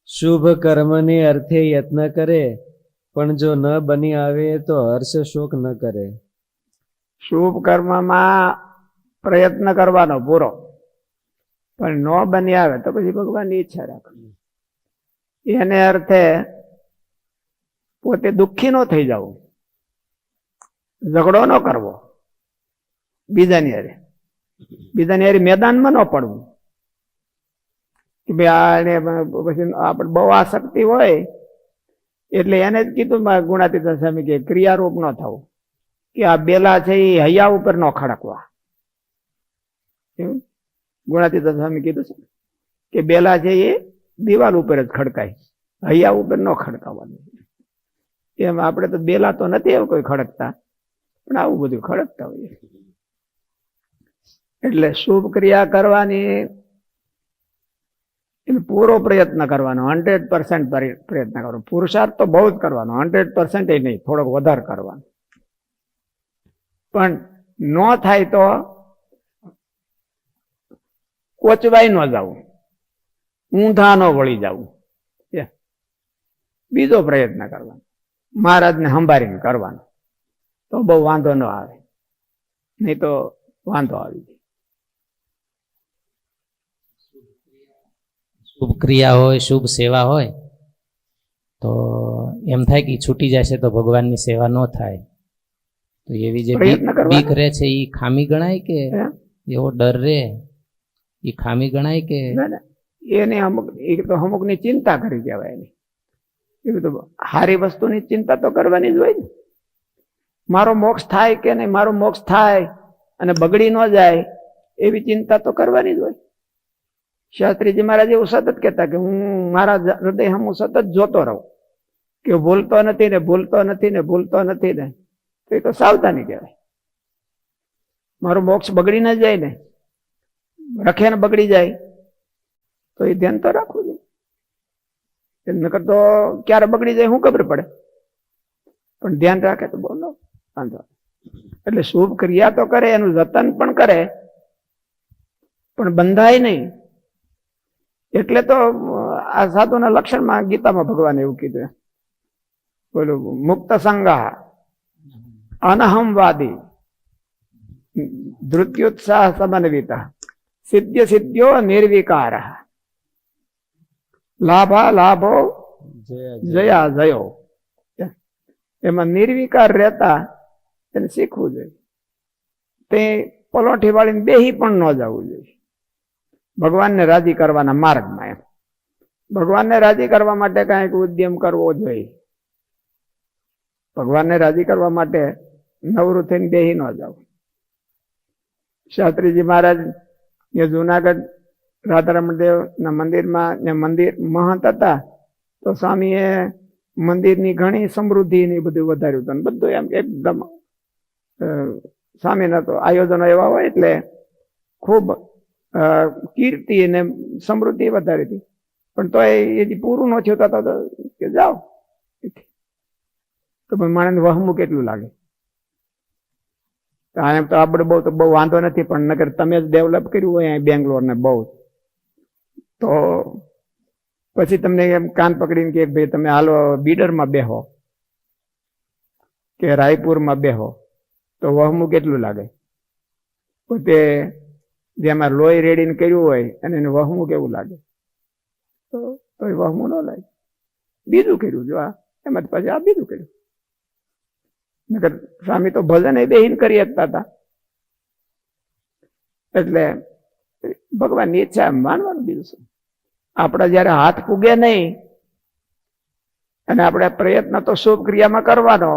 શુભ કર્મની અર્થે યત્ન કરે, પણ જો ન બની આવે તો હર્ષ શોક ન કરે. શુભ કર્મમાં પ્રયત્ન કરવાનો પૂરો, પણ ન બની આવે તો પછી ભગવાનની ઈચ્છા રાખવી. એને અર્થે પોતે દુઃખી ન થઈ જવું, ઝઘડો ન કરવો બીજાની હારે મેદાનમાં ન પડવું કે ભાઈ પછી આપણે બહુ આસક્તિ હોય એટલે એને જ કીધું ગુણાતીત સ્વામી કે ક્રિયારૂપ ન થવું, કે આ બેલા છે એ હૈયા ઉપર ન ખડકવા. ગુણાતીત સ્વામી કીધું છે કે બેલા છે એ દિવાલ ઉપર જ ખડકાય, હૈયા ઉપર ન ખડકાવાનું. એમ આપણે તો બેલા તો નથી એવું કોઈ ખડકતા, પણ આવું બધું ખડકતા હોઈએ. એટલે શુભ ક્રિયા કરવાની પૂરો પ્રયત્ન કરવાનો, 100% પ્રયત્ન કરવાનો. પુરુષાર્થ તો બહુ જ કરવાનો, 100% એ નહીં, થોડોક વધારે કરવાનો. પણ ન થાય તો કોચવાઈ ન જવું, ઊંધા ન વળી જવું, બીજો પ્રયત્ન કરવાનો, મહારાજને સંભાળીને કરવાનો, તો બહુ વાંધો ન આવે. નહીં તો વાંધો આવી જાય. શુભ ક્રિયા હોય, શુભ સેવા હોય તો એમ થાય કે છૂટી જશે તો ભગવાનની સેવા ન થાય. તો એવી જે બીક રહે છે એ ખામી ગણાય કે એવો ડર રે એ ખામી ગણાય કે એને અમુકની ચિંતા કરી કહેવાય. એની એ બધું સારી વસ્તુની ચિંતા તો કરવાની જ હોય ને. મારો મોક્ષ થાય કે નહીં, મારો મોક્ષ થાય અને બગડી ન જાય એવી ચિંતા તો કરવાની જ હોય. શાસ્ત્રીજી મહારાજ એવું સતત કહેતા કે હું મારા હૃદય હું સતત જોતો રહું કે ભૂલતો નથી ને, ભૂલતો નથી ને, ભૂલતો નથી ને. તો એ તો સાવધાની કહેવાય. મારો મોક્ષ બગડી ન જાય ને, રખે ને બગડી જાય તો એ ધ્યાન તો રાખવું જોઈએ. નકર તો ક્યારે બગડી જાય શું ખબર પડે, પણ ધ્યાન રાખે તો બહુ ન વાંધો. એટલે શુભ ક્રિયા તો કરે, એનું જતન પણ કરે, પણ બંધાય નહીં. એટલે તો આ સાધુના લક્ષણમાં ગીતામાં ભગવાન એવું કીધું, બોલું મુક્ત સંગા, અનહમવાદી, ધૃત્યુત્સાહ સમન્વિતા, સિદ્ધ્ય સિદ્ધ્યો નિર્વિકાર, લાભા લાભો જયા જયો. એમાં નિર્વિકાર રહેતા એને શીખવું જોઈએ. તે પલોઠી વાળીને બેહી પણ ન જવું જોઈએ. ભગવાનને રાજી કરવાના માર્ગમાં એમ ભગવાનને રાજી કરવા માટે કાંઈક ઉદ્યમ કરવો જોઈએ. ભગવાનને રાજી કરવા માટે નવરું થઈને બેહી ન જવું. શાસ્ત્રીજી મહારાજ એ જુનાગઢ રાધારમણ દેવના મંદિરમાં મંદિર મહંત હતા, તો સ્વામીએ મંદિરની ઘણી સમૃદ્ધિ બધું વધાર્યું હતું. બધું એમ એકદમ સ્વામીના તો આયોજનો એવા હોય એટલે ખૂબ કીર્તિ અને સમૃદ્ધિ વધારી હતી. પણ તો એ પૂરું ન થયું તો કે જાઓ તો માણસને વહમું કેટલું લાગે. એમ તો આપણે બહુ વાંધો નથી, પણ નગર તમે જ ડેવલપ કર્યું હોય બેંગ્લોર ને બહુ, તો પછી તમને એમ કાન પકડીને કે ભાઈ તમે હાલો બીડરમાં બેહો કે રાયપુરમાં બેહો, તો વહમું કેટલું લાગે. પોતે જેમાં લોહી રેડીને કર્યું હોય અને એને વહમું કેવું લાગે, તો એ વહમું ન લાગે. બીજું કર્યું જો એમાં પછી આ બીજું કર્યું. નકર સ્વામી તો ભજન એ બેહીને કરી શકતા હતા. એટલે ભગવાનની ઈચ્છા માનવાનું. બીજું શું, આપણા જયારે હાથ પૂગે નહીં અને આપણે પ્રયત્ન તો શુભ ક્રિયામાં કરવાનો,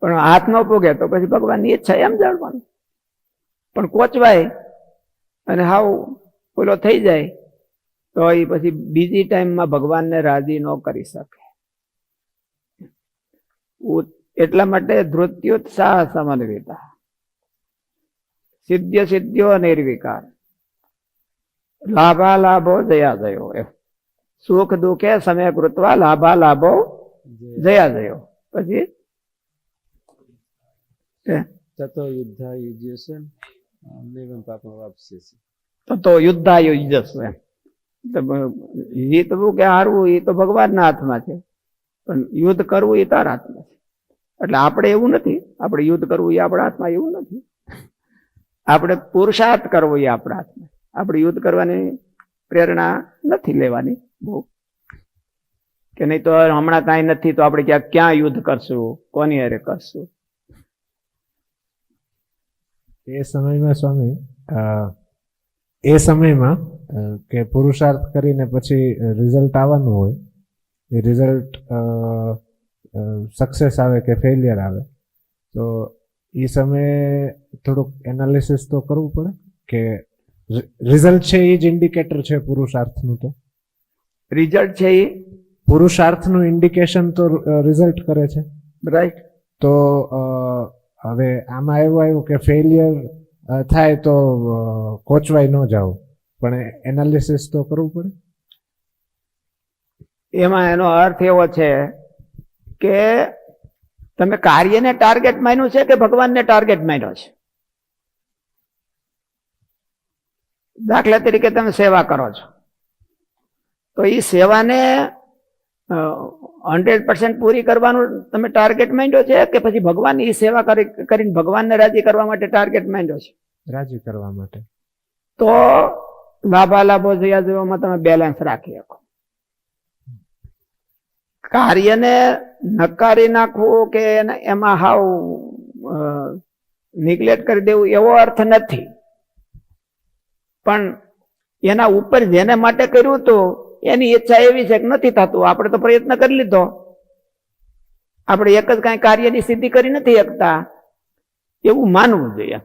પણ હાથ ન પૂગે તો પછી ભગવાનની ઈચ્છા એમ જાણવાનું. પણ કોચવાય અને હાવ ઓલો થઈ જાય તો એ પછી બીજી ટાઈમમાં ભગવાનને રાજી ન કરી શકે. એટલા માટે ધૃત્યુત્સાહ સમન્વિતા, સિદ્ધ્ય સિદ્ધ્યો નિર્વિકાર, લાભા લાભો જયા જયો. સુખ દુઃખે સમય કૃત્વા લાભા લાભો જયા જયો. પછી તતો યુદ્ધા યુજ્યસે પાપમ વાપસે. તતો યુદ્ધા યુજ્યસે. જીતવું કે હારવું એ તો ભગવાનના હાથમાં છે, પણ યુદ્ધ કરવું એ તારા હાથમાં છે. એટલે આપણે એવું નથી, આપણે યુદ્ધ કરવું એ આપણા હાથમાં એવું નથી. આપણે પુરુષાર્થ કરવો એ આપણા હાથમાં. આપણે યુદ્ધ કરવાની પ્રેરણા નથી લેવાની બહુ, કે નહીં તો હમણાં કાંઈ નથી તો આપણે ક્યાં યુદ્ધ કરશું, કોની હારે કરશું. એ સમયમાં સ્વામી એ સમયમાં કે પુરુષાર્થ કરીને પછી રિઝલ્ટ આવવાનું હોય, એ રિઝલ્ટ સક્સેસ આવે કે ફેલિયર આવે, તો એ સમયે થોડુંક એનાલિસિસ તો કરવું પડે કે રિઝલ્ટ છે એ જ ઇન્ડિકેટર છે પુરુષાર્થનું. તો રિઝલ્ટ છે એ પુરુષાર્થનું ઇન્ડિકેશન તો રિઝલ્ટ કરે છે, રાઈટ. તો હવે આમાં એવું આવ્યું કે ફેલિયર થાય તો કોચવાઈ ન જાવ, પણ એનાલિસિસ તો કરવું પડે. એમાં એનો અર્થ એવો છે કે તમે કાર્યને ટાર્ગેટ માન્યું છે કે ભગવાનને ટાર્ગેટ માન્યો છે. દાખલા તરીકે તમે સેવા કરો છો, તો એ સેવાને 100% પૂરી કરવાનું તમે ટાર્ગેટ માંડ્યો છે કે પછી ભગવાન એ સેવા કરીને ભગવાનને રાજી કરવા માટે ટાર્ગેટ માંડ્યો છે? રાજી કરવા માટે. તો લાભાલાભો જોયા જોવામાં તમે બેલેન્સ રાખી શકો. કાર્યને નકારી નાખવું કે એમાં હાવ નિગ્લેક્ટ કરી દેવું એવો અર્થ નથી, પણ એના ઉપર જેને માટે કર્યું હતું એની ઈચ્છા એવી છે કે નથી થતું. આપણે તો પ્રયત્ન કરી લીધો, આપણે એક જ કાંઈ કાર્યની સિદ્ધિ કરી નથી શકતા એવું માનવું જોઈએ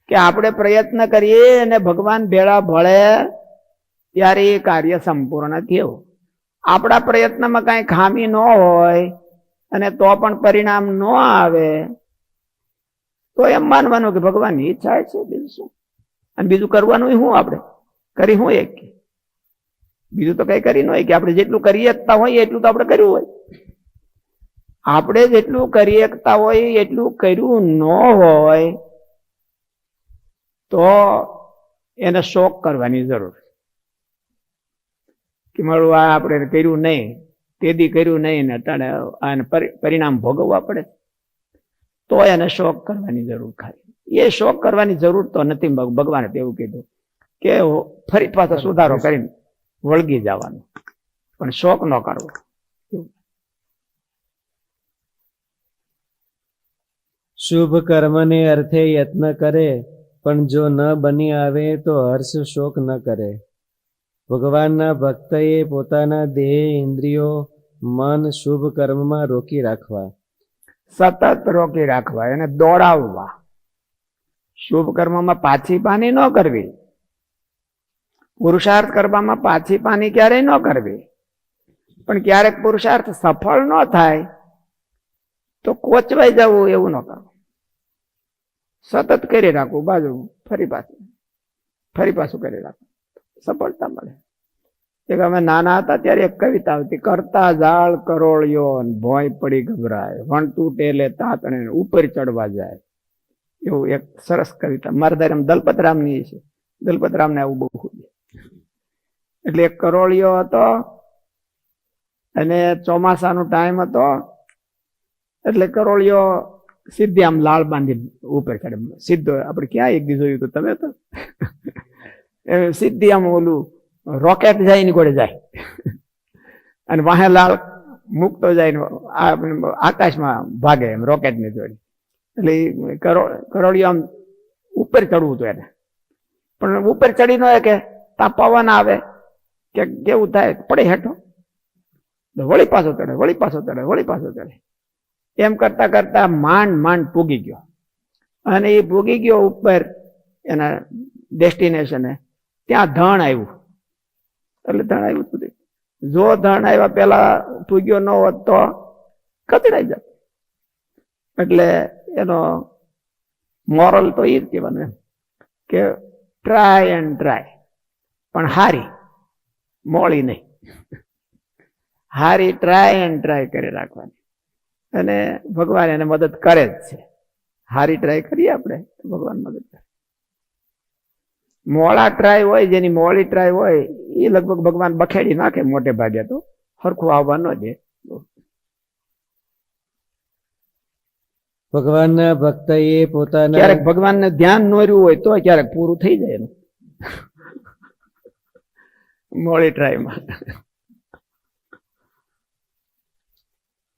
કે આપણે પ્રયત્ન કરીએ અને ભગવાન ભેળા ભળે ત્યારે એ કાર્ય સંપૂર્ણ થયું. આપણા પ્રયત્નમાં કાંઈ ખામી ન હોય અને તો પણ પરિણામ ન આવે તો એમ માનવાનું કે ભગવાનની ઈચ્છા છે, બીજું શું. અને બીજું કરવાનું શું, આપણે કરી શું એક, બીજું તો કઈ કરી ન હોય કે આપણે જેટલું કરી શકતા હોય એટલું તો આપણે કર્યું હોય. આપણે જેટલું કરી શકતા હોય એટલું કર્યું ન હોય તો એને શોક કરવાની જરૂર કે મારું આ આપણે કર્યું નહીં, તેદી કર્યું નહીં ને અટાણે આને પરિણામ ભોગવવા પડે, તો એને શોક કરવાની જરૂર ખાલી. એ શોક કરવાની જરૂર તો નથી. ભગવાને એવું કીધું કે ફરી પાછો સુધારો કરીને વળગી જવાનું, પણ શોક ન કરવો. શુભ કર્મને અર્થે યત્ન કરે, પણ જો ન બની આવે તો હર્ષ શોક ન કરે. ભગવાનના ભક્તએ પોતાના દેહ, ઇન્દ્રિયો, મન શુભ કર્મમાં રોકી રાખવા. સતત રોકી રાખવા, એને દોડાવવા. શુભ કર્મમાં પાછી પાની ન કરવી, પુરુષાર્થ કરવામાં પાછી પાની ક્યારેય ન કરવી. પણ ક્યારેક પુરુષાર્થ સફળ ન થાય તો કોચવાઈ જવું એવું ન કરવું. સતત કરી રાખવું, બાજુ ફરી પાછું કરી રાખવું, સફળતા મળે. એક અમે નાના હતા ત્યારે એક કવિતા આવતી, કરતા જાળ કરોળિયો ભોંય પડી ગભરાય, વણ તૂટે લે તાતણે ઉપર ચડવા જાય. એવું એક સરસ કવિતા મારા ધારે દલપતરામની છે. દલપતરામને આવું બહુ ખૂબ. એટલે એક કરોળિયો હતો અને ચોમાસાનો ટાઈમ હતો, એટલે કરોળિયો સીધી આમ લાળ બાંધી ઉપર ચડે. સીધો આપણે ક્યાં એક દી જોયું હતું તમે તો, સીધી આમ ઓલું રોકેટ જાય ની ગોળે જાય અને વાહે લાળ મૂકતો જાય ને આકાશમાં ભાગે એમ રોકેટ ની જોડે. એટલે કરોળિયો આમ ઉપર ચડવું હતું એને, પણ ઉપર ચડી ન કે તા પવન આવે કે કેવું થાય, પડે હેઠો, વળી પાછો ચડે, વળી પાછો ચડે, વળી પાછો ચડે. એમ કરતા કરતા માંડ પૂગી ગયો. અને એ પૂગી ગયો ઉપર એના ડેસ્ટિનેશને. ત્યાં ધણ આવ્યું. એટલે ધણ આવ્યું હતું, જો ધણ આવ્યા પેલા પૂગ્યો ન હોત તો કચડાઈ જાય. એટલે એનો મોરલ તો એ જ કહેવાનું એમ કે ટ્રાય એન્ડ ટ્રાય, પણ હારી મોળી નહીં. હારી ટ્રાય એન્ડ ટ્રાય કરી રાખવાની, અને ભગવાન એને મદદ કરે જ છે. હારી ટ્રાય કરીએ આપણે તો ભગવાન મદદ કરે. મોળા ટ્રાય હોય, જેની મોળી ટ્રાય હોય એ લગભગ ભગવાન બખેડી નાખે મોટે ભાગે, તો હરખું આવવા ન દે. ભગવાનના ભક્તએ પોતાના ક્યારેક ભગવાનને ધ્યાન ન રહ્યું હોય તો ક્યારેક પૂરું થઈ જાય એનું મોડી ટ્રાયમાં.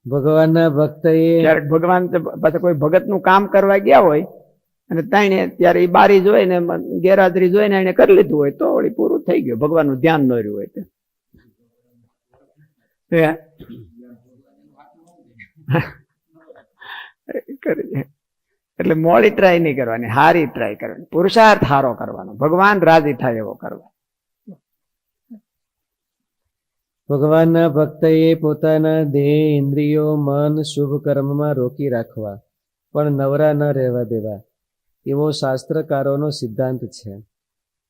ભગવાનના ભક્તએ ક્યારેક ભગવાન પાછા કોઈ ભગતનું કામ કરવા ગયા હોય અને તાણે ત્યારે એ બારી જોઈને ગેરહાજરી જોઈને એને કરી લીધું હોય તો વળી પૂરું થઈ ગયું, ભગવાનનું ધ્યાન ન રહ્યું હોય તો. એટલે મોડી ટ્રાય નહીં કરવાની, હારી ટ્રાય કરવાની, પુરુષાર્થ હારો કરવાનો, ભગવાન રાજી થાય એવો કરવા. ભગવાનના ભક્તએ પોતાના દેહ, ઇન્દ્રિયો, મન શુભ કર્મમાં રોકી રાખવા, પણ નવરા ન રહેવા દેવા એવો શાસ્ત્રકારોનો સિદ્ધાંત છે.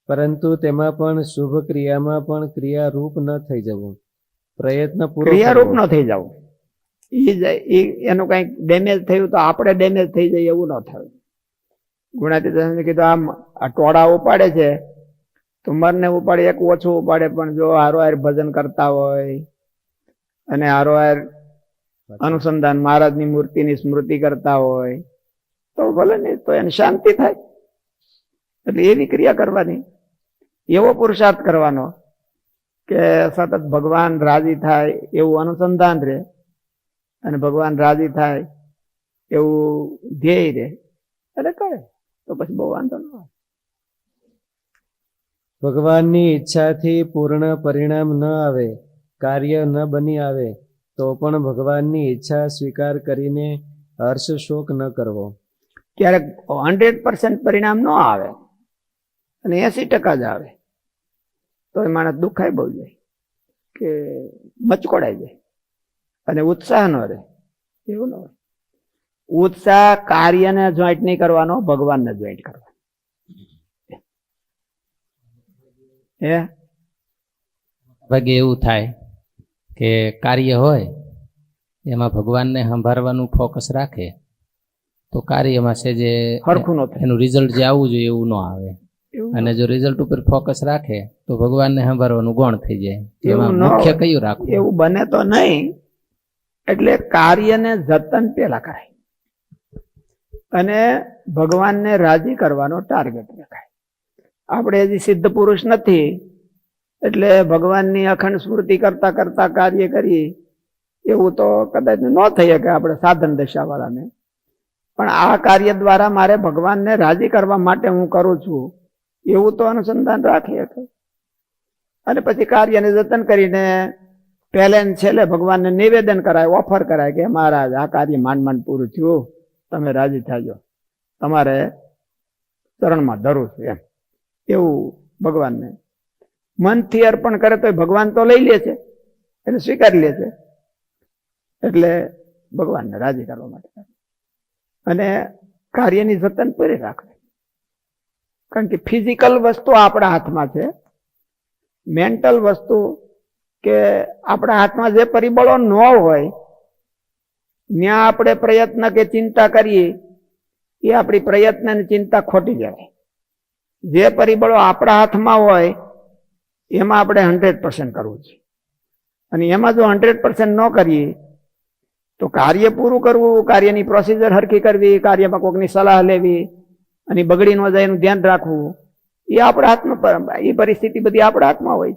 પરંતુ તેમાં પણ શુભ ક્રિયામાં પણ ક્રિયારૂપ ન થઈ જવું, પ્રયત્ન પૂરો ક્રિયારૂપ ન થઈ જવું. એનું કઈક ડેમેજ થયું તો આપણે ડેમેજ થઈ જાય એવું ન થયું. ગુણાતીતાનંદે કીધું આમ આ ટોળા ઉપાડે છે તો મરને ઉપાડે એક ઓછું ઉપાડે, પણ જો હારોહાર ભજન કરતા હોય અને હારોહાર અનુસંધાન મહારાજની મૂર્તિની સ્મૃતિ કરતા હોય તો ભલે ને, તો એને શાંતિ થાય. એટલે એવી ક્રિયા કરવાની, એવો પુરુષાર્થ કરવાનો કે સતત ભગવાન રાજી થાય એવું અનુસંધાન રહે અને ભગવાન રાજી થાય એવું ધ્યેય રહે, એટલે કરે તો પછી બહુ વાંધો ન આવે. ભગવાનની ઈચ્છાથી પૂર્ણ પરિણામ ન આવે, કાર્ય ન બની આવે તો પણ ભગવાનની ઈચ્છા સ્વીકાર કરીને હર્ષ શોક ન કરવો. ક્યારેક 100% પરિણામ ન આવે અને 80% જ આવે તો એ માણસ દુખાય બહુ જાય કે મચકોડાઈ જાય અને ઉત્સાહ ન રહે. એવું ન હોય. ઉત્સાહ કાર્યને જોઈન્ટ નહીં કરવાનો, ભગવાનને જોઈન્ટ કરવાનો. ભાગે એવું થાય કે કાર્ય હોય એમાં ભગવાનને સંભાળવાનું ફોકસ રાખે તો કાર્યમાં છે જે હરખું ન થાય, એનું રિઝલ્ટ જે આવવું જોઈએ એવું ન આવે. અને જો રિઝલ્ટ ઉપર ફોકસ રાખે તો ભગવાનને સંભાળવાનું ગૌણ થઈ જાય. એમાં મુખ્ય કયું રાખવું? એવું બને તો નહીં. એટલે કાર્યને જતન પેલા કરાય અને ભગવાનને રાજી કરવાનો ટાર્ગેટ રખાય. આપણે હજી સિદ્ધ પુરુષ નથી એટલે ભગવાનની અખંડ સ્મૃતિ કરતા કરતા કાર્ય કરીએ એવું તો કદાચ ન થઈ શકે આપણે સાધન દશાવાળાને. પણ આ કાર્ય દ્વારા મારે ભગવાનને રાજી કરવા માટે હું કરું છું એવું તો અનુસંધાન રાખી શકે અને પછી કાર્યને જતન કરીને પહેલે છેલ્લે ભગવાનને નિવેદન કરાય, ઓફર કરાય કે મહારાજ આ કાર્ય માંડ માંડ પૂરું થયું, તમે રાજી થાજો, તમારે ચરણમાં ધરું છું એમ. એવું ભગવાનને મનથી અર્પણ કરે તો ભગવાન તો લઈ લે છે, એટલે સ્વીકારી લે છે. એટલે ભગવાનને રાજી કરવા માટે અને કાર્યની જતન પૂરી રાખે. કારણ કે ફિઝિકલ વસ્તુ આપણા હાથમાં છે, મેન્ટલ વસ્તુ કે આપણા હાથમાં જે પરિબળો ન હોય ત્યાં આપણે પ્રયત્ન કે ચિંતા કરીએ એ આપણી પ્રયત્ન અને ચિંતા ખોટી જવાય. જે પરિબળો આપણા હાથમાં હોય એમાં આપણે 100% કરવું છે અને એમાં જો 100% ન કરીએ તો કાર્ય પૂરું કરવું, કાર્યની પ્રોસિજર હરખી કરવી, કાર્યમાં કોઈકની સલાહ લેવી અને બગડી ન જાય એનું ધ્યાન રાખવું એ આપણા હાથમાં, એ પરિસ્થિતિ બધી આપણા હાથમાં હોય.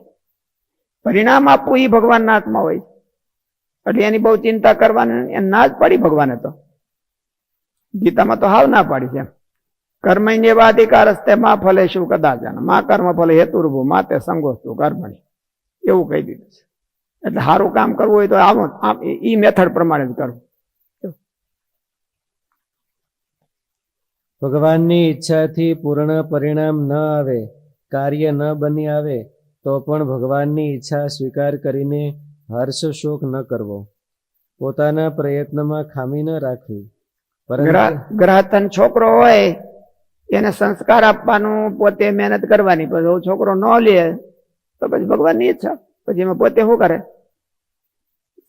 પરિણામ આપવું એ ભગવાનના હાથમાં હોય. એટલે એની બહુ ચિંતા કરવાની એમ ના જ પાડી ભગવાને તો. ગીતામાં તો હાવ ના પાડી છે. કર્મણ્યેવાધિકાર હસ્તે માં ફલે શું કદાચન માં કર્મ ફલે હેતુર્ભુ માતે સંગોસ્તુ કર્મણી એવું કહી દીધું છે. એટલે સારું કામ કરવું હોય તો આમ ઈ મેથડ પ્રમાણે જ કરવું. ભગવાનની ઈચ્છાથી પૂર્ણ પરિણામ ન આવે, કાર્ય ન બની આવે તો પણ ભગવાનની ઈચ્છા સ્વીકાર કરીને હર્ષ શોક ન કરવો, પોતાના પ્રયત્નમાં ખામી ન રાખવી. ગ્રહતન છોકરો હોય એને સંસ્કાર આપવાનું, પોતે મહેનત કરવાની, પછી છોકરો ન લે તો પછી ભગવાનની ઈચ્છા, પછી એમાં પોતે શું કરે?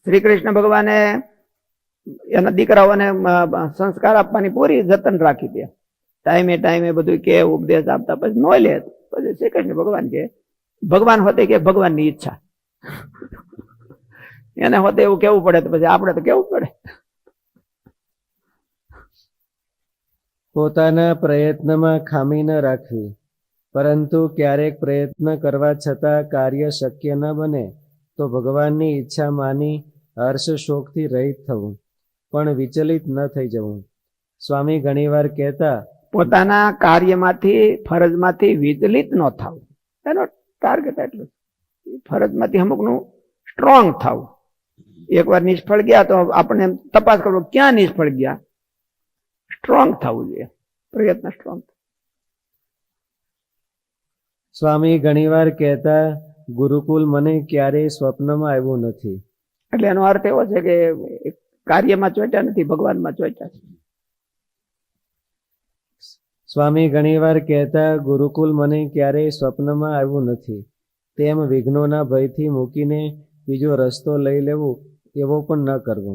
શ્રી કૃષ્ણ ભગવાને એના દીકરાઓને સંસ્કાર આપવાની પૂરી જતન રાખી દે, ટાઈમે ટાઈમે બધું કે ઉપદેશ આપતા, પછી ન લે પછી શ્રી કૃષ્ણ ભગવાન કે ભગવાન હોતે કે ભગવાનની ઈચ્છા, એને હોતે એવું કેવું પડે તો પછી આપણે તો કેવું પડે. પોતાના પ્રયત્નમાં ખામી ન રાખવી, પરંતુ ક્યારેક પ્રયત્ન કરવા છતાં કાર્ય શક્ય ન બને તો ભગવાનની ઈચ્છા માની હર્ષ શોકથી રહિત થવું, પણ વિચલિત ન થઈ જવું. સ્વામી ઘણીવાર કહેતા, પોતાના કાર્યમાંથી ફરજમાંથી વિચલિત ન થવું, એનો ટાર્ગેટ એટલું. ફરજમાંથી અમુકનું સ્ટ્રોંગ થવું. એકવાર નિષ્ફળ ગયા તો આપણે તપાસ કરવો ક્યાં નિષ્ફળ ગયા, સ્ટ્રોંગ થવું જોઈએ, પ્રયત્ન સ્ટ્રોંગ. સ્વામી ઘણીવાર કહેતા, ગુરુકુલ મને ક્યારેય સ્વપ્નમાં આવ્યું નથી. એટલે એનો અર્થ એવો છે કે કાર્યમાં ચોટ્યા નથી, ભગવાનમાં ચોટ્યા છે. સ્વામી ઘણીવાર કહેતા, ગુરુકુલ મને ક્યારેય સ્વપ્નમાં આવ્યું નથી. તેમ વિઘ્નોના ભયથી મૂકીને બીજો રસ્તો લઈ લેવું એવો પણ ન કરવો.